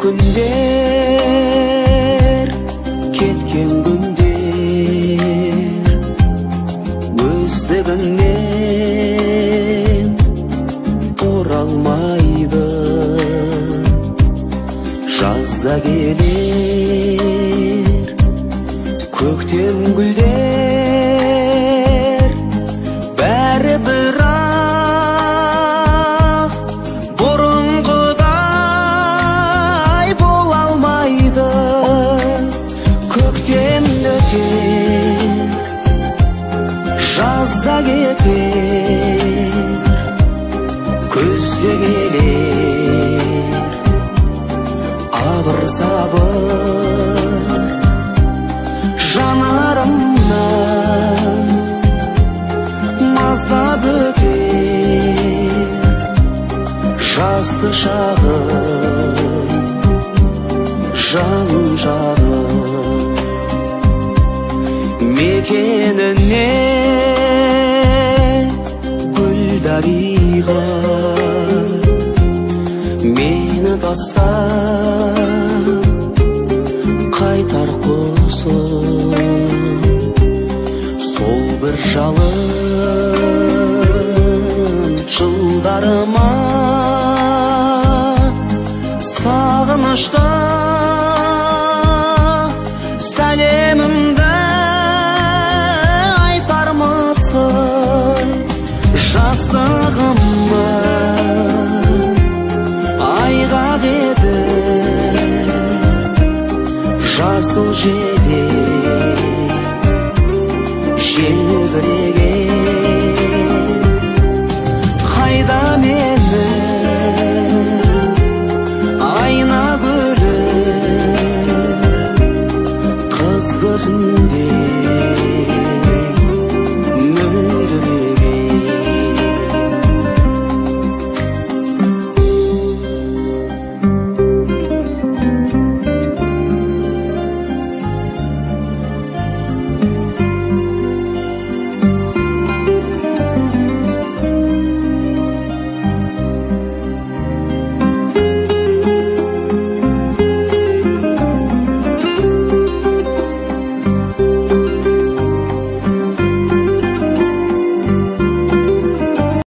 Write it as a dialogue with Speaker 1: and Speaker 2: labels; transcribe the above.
Speaker 1: күндер, кеткен күндер өздігінен оралмайды. Жазда келер көктем гүлдер, бәрі бірақ бұрынғыдай бола алмайды. Көктем өтер, жазда кетер, күзде келер абыр-сабыр. Жанарымнан маздап өтер жазды шағым, жан жағым. Мекеніне гүлдариға мені тастап қайтар құсым. Сол бір жалын жылдарыма сағынышта сәлемімді айтармысың. Жастығымды айғақ еді жасыл желек желбіреген. Қайда мені айна гүлі қыз көзінде